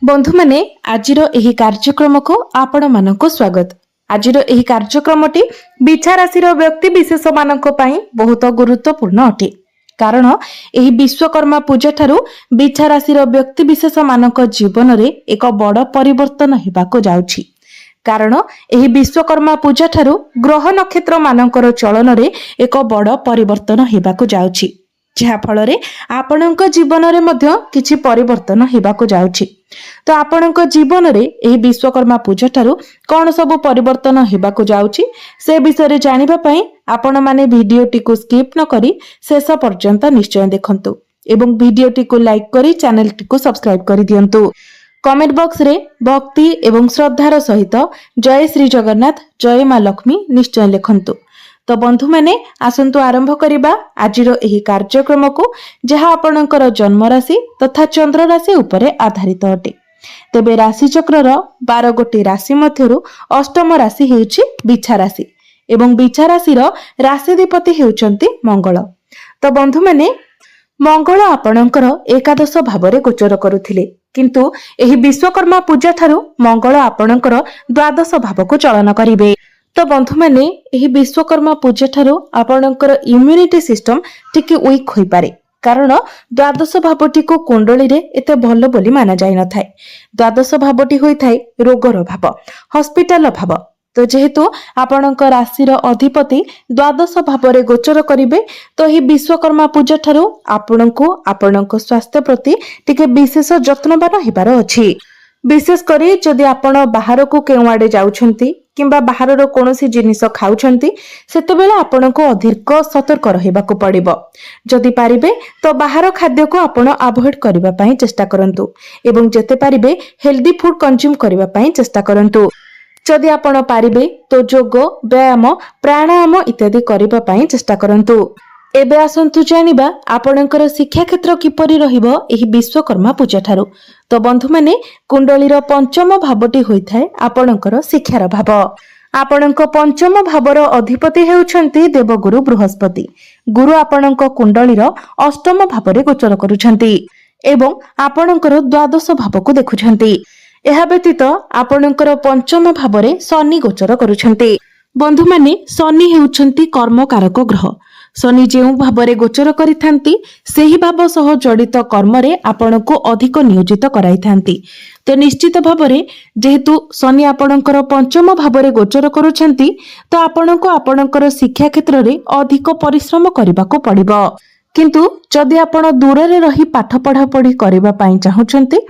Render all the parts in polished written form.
बंधु माने आजिर एही कार्यक्रम को आपण मानको स्वागत। आजिर एही कार्यक्रमटी बिछा राशि व्यक्ति विशेष मानक पई बहुत गुरुत्वपूर्ण अटे। कारण एही विश्वकर्मा पूजा ठारू बिछा राशि व्यक्ति विशेष मानक जीवन रे एक बड़ परिवर्तन हेबाको जाउछि। कारण एही विश्वकर्मा पूजा ठारू ग्रह नक्षत्र मानकर चलन रे एक बड़ परिवर्तन हेबाको जाउछि, जहा फल आपणक जीवन रे मध्य किछि परिवर्तन हेबाको जाउछि। तो आपणक जीवन रे एही विश्वकर्मा पूजा ठारू कोन सब परिवर्तन हेबाको जाउछि से विषय जानिबा पई आपण माने भिडियोटी को स्किप न करी शेष पर्यंत निश्चय देखंतु एवं भिडियोटी को लाइक करी चैनलटी को सब्सक्राइब करी दियंतु। कमेंट बॉक्स रे भक्ति एवं श्रद्धार सहित जय श्री जगन्नाथ जय मां लक्ष्मी निश्चय लिखंतु। तो बंधु माने आसंतु आरंभ करिबा आजिर एही कार्यक्रम को, जहा आपणकर जन्म राशि तथा चंद्र राशि उपरे आधारित अटे। तेबे राशि चक्रर 12 गोटी राशि मध्यरु अष्टम राशि हेउछि बिछा राशि एवं बिछा राशि राशिधिपति हेउचंती मंगल। तो बंधु माने मंगल आपणकर एकादश भावरे गोचर करुथिले, किंतु एही विश्वकर्मा पूजा ठारू मंगल आपणकर द्वादश भाव को चलन करिवे। तो बंधु माने एही विश्वकर्मा पूजा ठारू आपणकर इम्यूनिटी सिस्टम टिके वीक होई पारे, कारण द्वादश भावटी को कुंडली रे एते भलो बोली माना जाय न थाए। द्वादश भावटी होई थाए रोगर भाव, हॉस्पिटल भाव। तो जेहेतु आपणक राशि अधिपति द्वादश भावरे गोचर करिवे, तो एही विश्वकर्मा पूजा ठारू आपणको आपणक स्वास्थ्य प्रति टिके विशेष यत्नवान हेबार अछि। विशेष करी जदि आपण बाहर को केउ आडे जाउछंती किंबा बाहर कोनोसी जिनिस खाउछंती, सेतेबेले आपनको अधिक सतर्क रहिबाको पड़िबो। जदि पारिबे तो बाहर खाद्य को आपण अवॉइड करिबा पई चेष्टा करंतु एवं जेते पारिबे हेल्दी फूड कंज्यूम करिबा पई चेष्टा करंतु। जदि आपण पारिबे तो योग, व्यायाम, प्राणायाम इत्यादि करिबा पई चेष्टा करंतु। एबे आसंतु जानिबा आपणकर शिक्षा क्षेत्र किपरि रहिबो एही विश्वकर्मा पूजा ठारू। तो बंधु माने कुंडलीर पंचम भावटी होइथाय आपणकर शिक्षार भाव। आपणक पंचम भावर अधिपति हेउछंती देवगुरु बृहस्पति। गुरु आपणक कुंडलीर अष्टम भावरे गोचर करूछंती एवं आपणकर द्वादश भाव को देखुछंती। एहा व्यतीत आपणकर पंचम भावरे शनि गोचर करूछंती। बंधु माने शनि हेउछंती कर्मकारक ग्रह। शनि जेउ भावरे गोचर करिथांती सेही भाव सह जड़ित कर्म रे आपनको अधिक नियोजित कराइथांती। तो निश्चित भावरे जेहेतु शनि आपणकर पंचम भावरे गोचर करूछंती, तो आपनको आपणकर शिक्षा क्षेत्र रे अधिक परिश्रम करबाको पड़िबो। किंतु जदि आपण दूर रे रही पाठ पढ़ा पढ़ी करबा पई चाहुछंती,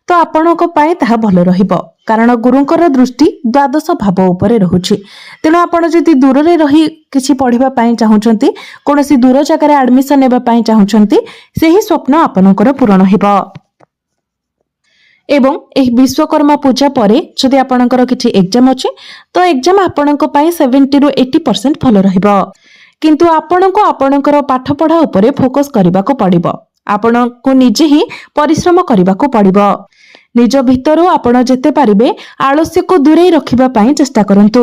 तो आपणको पई ताहा भलो रहिबो, कारण गुरुंकर दृष्टि द्वादश भाव उपरे रहुछि। तेणु आपण जदि दूर रे रही किछि पढ़िबा पई चाहुछंती, कोनोसी दूर जगह रे एडमिशन नेबा पई चाहुछंती, सेही स्वप्न आपणकर पूर्ण हेबो। एवं एही विश्वकर्मा पूजा परे जदि आपणकर किछि एग्जाम अछि, तो एग्जाम आपणक पई 70 रु 80% भलो रहिबो। किंतु आपणको आपणकर पाठ पढ़ा उपरे फोकस करबाको पड़िबो। आपणको निजे ही परिश्रम करबाको पड़िबो। निज भितरो आपण जेते पारिबे आलस्य को दूरे रखिबा पई चेष्टा करंतु।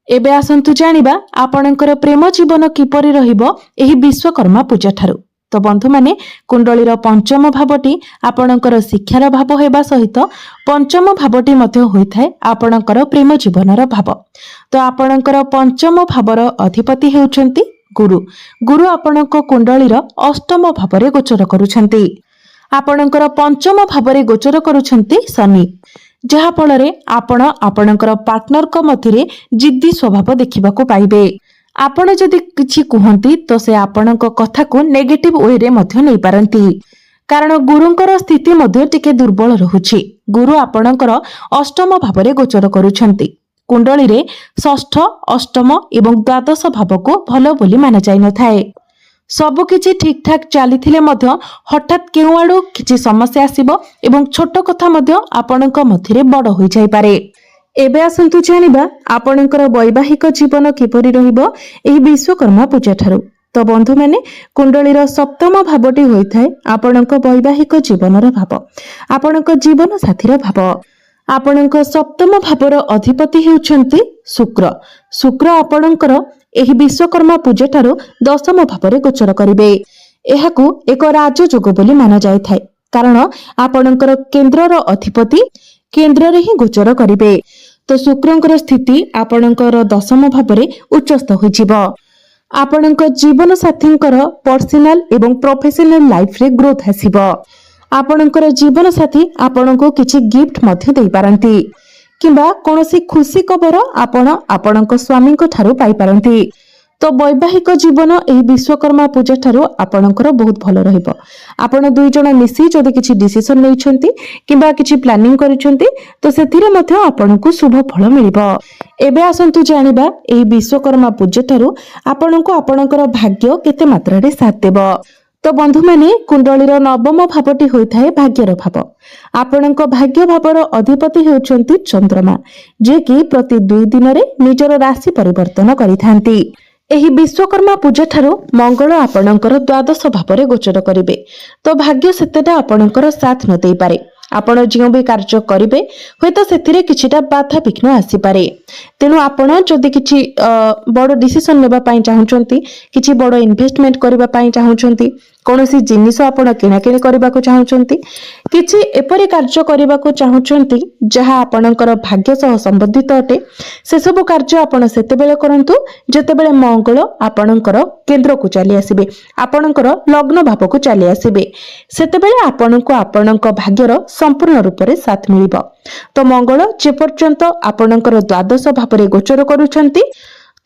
एबे आसंतु जानिबा आपणकर प्रेम जीवन किपरि रहिबो एही विश्वकर्मा पूजा ठारू। तो बंधु माने कुंडलीर पंचम भावटी आपणकर शिक्षार भाव हेबा सहित पंचम भावटी मध्ये होइथाय आपणकर प्रेम जीवनर भाव। तो आपणकर पंचम भावर अधिपति हेउचंती गुरु। गुरु आपणक कुंडलीर अष्टम भावरे गोचर करूछंती। आपणकर पंचम भावरे गोचर करूछंती शनि, जहा फल आपण आपणकर पार्टनर को मध्यरे जिद्दी स्वभाव देखिबाको पाइबे। आपण जदि किछि कुहंती तो से आपणक कथा को नेगेटिव वे रे मध्य नै पारंती, कारण गुरुंकर स्थिति मध्य टिके दुर्बल रहुछि। गुरु आपणकर अष्टम भावरे गोचर करूछंती। कुंडली रे षष्ठ, अष्टम एवं द्वादश भाव को भलो बोली माना जाय न थाए। सब किछि ठीक ठाक चलीथिले मध्य हठात केउ आडू किछि समस्या आसीबो एवं छोट कथा मध्य आपणक मध्यरे बड़ होई जाय पारे। एबे आसंतु जानिबा आपणकर वैवाहिक जीवन किपरि रहिबो एही विश्वकर्मा पूजा ठारू। तो बंधु माने कुंडलीर सप्तम भावटी होइथाय आपणक वैवाहिक जीवनर भाव, आपणक जीवन साथीर भाव। आपणक सप्तम भावर अधिपति हेउछंती शुक्र। शुक्र आपणकर एही विश्वकर्मा पूजा ठारू दशम भावरे गोचर करिवे। एहाकू एक राजयोग बोली माना जाय थाए, कारण आपणकर केन्द्रर अधिपति केन्द्र रे ही गोचर करिवे। तो शुक्रंकर स्थिति आपणकर दशम भाव में उच्चस्थ होइजिब। आपणक जीवन साथींकर पर्सनल एवं प्रोफेशनल लाइफ रे ग्रोथ आसीब। आपणकर जीवन साथी आपणको किछि गिफ्ट मध्य देई पारंती किंबा कोनोसी खुशी खबर आपण आपणक स्वामी को ठारू पाई पारंती। तो वैवाहिक जीवन एही विश्वकर्मा पूजा ठारू आपणकर बहुत भलो रहिबो। आपण दुई जण मिसी जदि किछि डिसिजन लेइछंती किंबा किछि प्लानिंग करिछंती तो सेथिरे मध्ये आपणको शुभ फल मिलिबो। एबे आसंतु जानिबा एही विश्वकर्मा पूजा ठारू आपणको आपणकर भाग्य केते मात्रा रे साथ देबो। तो बंधु माने कुंडलीर नवम भावटी होइथाय भाग्यर भाव। आपणक भाग्य भावर अधिपति हेउछंती चंद्रमा, जे कि प्रति 2 दिन रे निजर राशि परिवर्तन करिथांती। एही विश्वकर्मा पूजा ठारू मंगल आपणकर द्वादश भाव में गोचर करिवे। तो भाग्य सेतेटा आपणकर साथ न देई पारे। आपण जो भी कार्य करिवे होय तो सेथिरे किछिटा बाधा विघ्न आसी पारे। तेनु आपण जदि किछि बड़ डिसिजन लेबा पई चाहुचंती, किछि बड़ इन्वेस्टमेंट करबा पई चाहुचंती, कोनोसी जिनिस आपण किणाकिणी करबा को चाहुचंती, किछि एपरि कार्य करबा को चाहुचंती जहा आपणकर भाग्य सह संबंधित अटे, से सब कार्य आपण सेतेबेले करंतु जेतेबेले मंगल आपणकर केंद्र को चली आसीबे, आपणकर लग्न भाव को चली आसीबे। सेतेबेले आपणको आपणक भाग्यर संपूर्ण रूप से साथ मिलिबो। तो मंगल जे पर्यंत आपणकर द्वादश भाव में गोचर करूछंती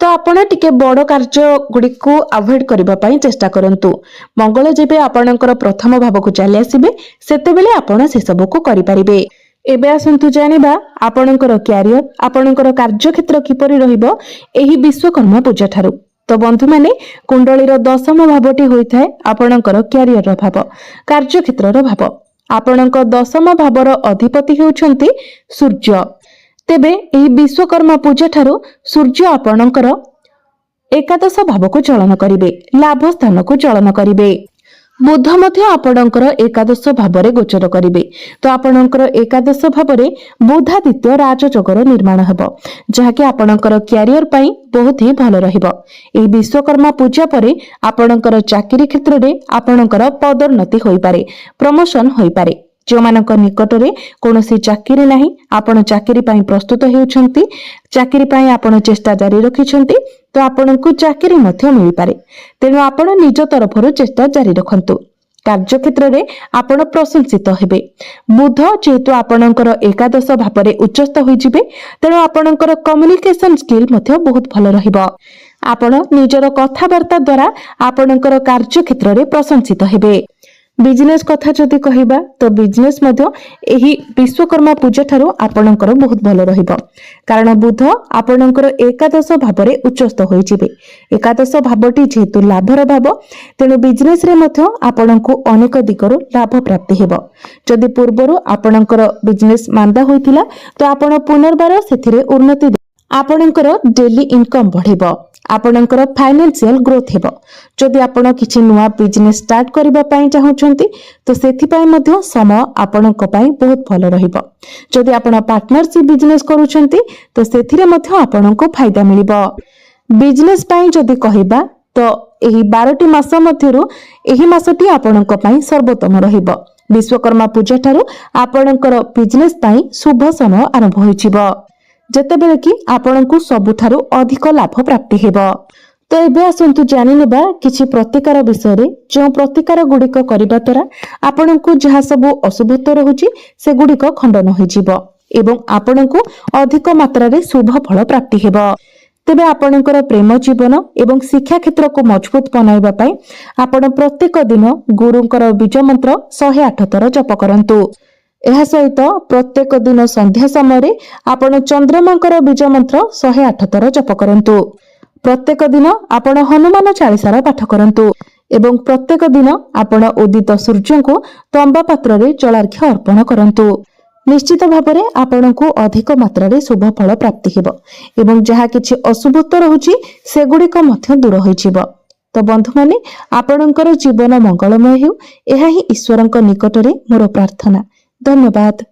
तो आपण टिके बड़ कार्य गुडी को अवॉइड करबा पई चेष्टा करंतु। मंगल जेबे आपणकर प्रथम भाव को चली आसीबे सेतेबेले आपण से सब को करि परिबे। एबे आसंतु जानिबा आपणकर कैरियर आपणकर कार्य क्षेत्र किपरि रहिबो एही विश्वकर्मा पूजा ठारू। तो बंधु माने कुंडलीर दशम भावटी होइथाय आपणकर कैरियर भाव, कार्य क्षेत्र भाव। आपणक दशम भावर अधिपति हेउछंती सूर्य। तेबे एही विश्वकर्मा पूजा ठारू सूर्य आपणकर एकादश भाव को चलन करिवे, लाभ स्थान को चलन करिवे। बुध मध्य आपणकर एकादश भाव में गोचर करिवे। तो आपणकर एकादश भाव में बुधादित्य राजयोगर निर्माण हेबो, जहाँकि आपणकर कैरियर पई बहुत ही भलो रहिबो। एही विश्वकर्मा पूजा परे आपणकर चाकरी क्षेत्र रे आपणकर पदोन्नति होई पारे, प्रमोशन होई पारे। जो मानक निकट रे कोनोसी चाकरी नाही, आपण चाकरी पई प्रस्तुत हेउछंती, चाकरी पई आपण चेष्टा जारी रखिछंती तो आपणको चाकरी मध्य मिली पारे। तेनु आपण निज तरफरु चेष्टा जारी रखंतु। कार्य क्षेत्र रे आपण प्रशंसित हेबे। बुध जेहेतु आपणकर एकादश भाव में उच्चस्थ होई जिवे तेनु आपणकर कम्युनिकेशन स्किल मध्य बहुत भलो रहिबो। आपण निजर कथावार्ता द्वारा आपणकर कार्य क्षेत्र रे प्रशंसित हेबे। बिजनेस कथा जदि कहिबा तो बिजनेस मध्य एही विश्वकर्मा पूजा ठारू आपणकर बहुत भलो रहिबो। कारण बुध आपणकर एकादश भाव में उच्चस्थ होई जिवे। एकादश भावटी जेहेतु लाभर भाव तेणु बिजनेस रे मध्य आपणको अनेक दिगरु लाभ प्राप्ति हेबो। जदि पूर्वरु आपणकर बिजनेस मांदा होइतिला तो आपण पुनर्बार सेथिरे उन्नति आपणकर डेली इनकम बढ़िबो, आपणकर फाइनेंशियल ग्रोथ हेबो। जदि आपण किछि नुवा बिजनेस स्टार्ट करिबा पई चाहुचंती तो सेथि पई मध्य समय आपणक पई बहुत भलो रहिबो। जदि आपण पार्टनरशिप बिजनेस करूचंती तो सेथिरे मध्य आपणको फायदा मिलिबो। बिजनेस पई जदि कहिबा तो एही 12टी मास मध्यरु एही मासटी आपणक पई सर्वोत्तम रहिबो। विश्वकर्मा पूजा ठारू आपणकर बिजनेस पई शुभ समय आरंभ होइचिबो, जेतेबेले कि आपणको सबुठारू अधिक लाभ प्राप्ति हेबो। तो एबे आसंतु जानि नेबा किछि प्रतिकार विषय रे। जो प्रतिकार गुडिक करिबा द्वारा आपणको जहा सब अशुभत्व रहुछि से गुडिक खंडन होई जिवो एवं आपणको अधिक मात्रा रे शुभ फल प्राप्ति हेबो। तेबे आपणकर प्रेम जीवन एवं शिक्षा क्षेत्र को मजबूत बनाइबा पई आपण प्रत्येक दिन गुरुंकर बीज मंत्र 108 थर जप करंतु। एहा सहित प्रत्येक दिन संध्या समय आपण चंद्रमांकर बीज मंत्र 108 थर जप करंतु। प्रत्येक दिन आपण हनुमान चालीसार पाठ करंतु एवं प्रत्येक दिन आपण उदित सूर्य को तंबा पात्र रे जलार्घ्य अर्पण करंतु। निश्चित भाବରେ आपणको अधिक मात्रा रे शुभ फल प्राप्ति हेबो एवं जहा किछि अशुभत्व रहुछि सेगुडिक मध्य दूर होइजिबो। तो बंधु माने आपणकर जीवन मंगलमय हेउ, एहा ही ईश्वरଙ୍କ निकटरे मोर प्रार्थना। धन्यवाद।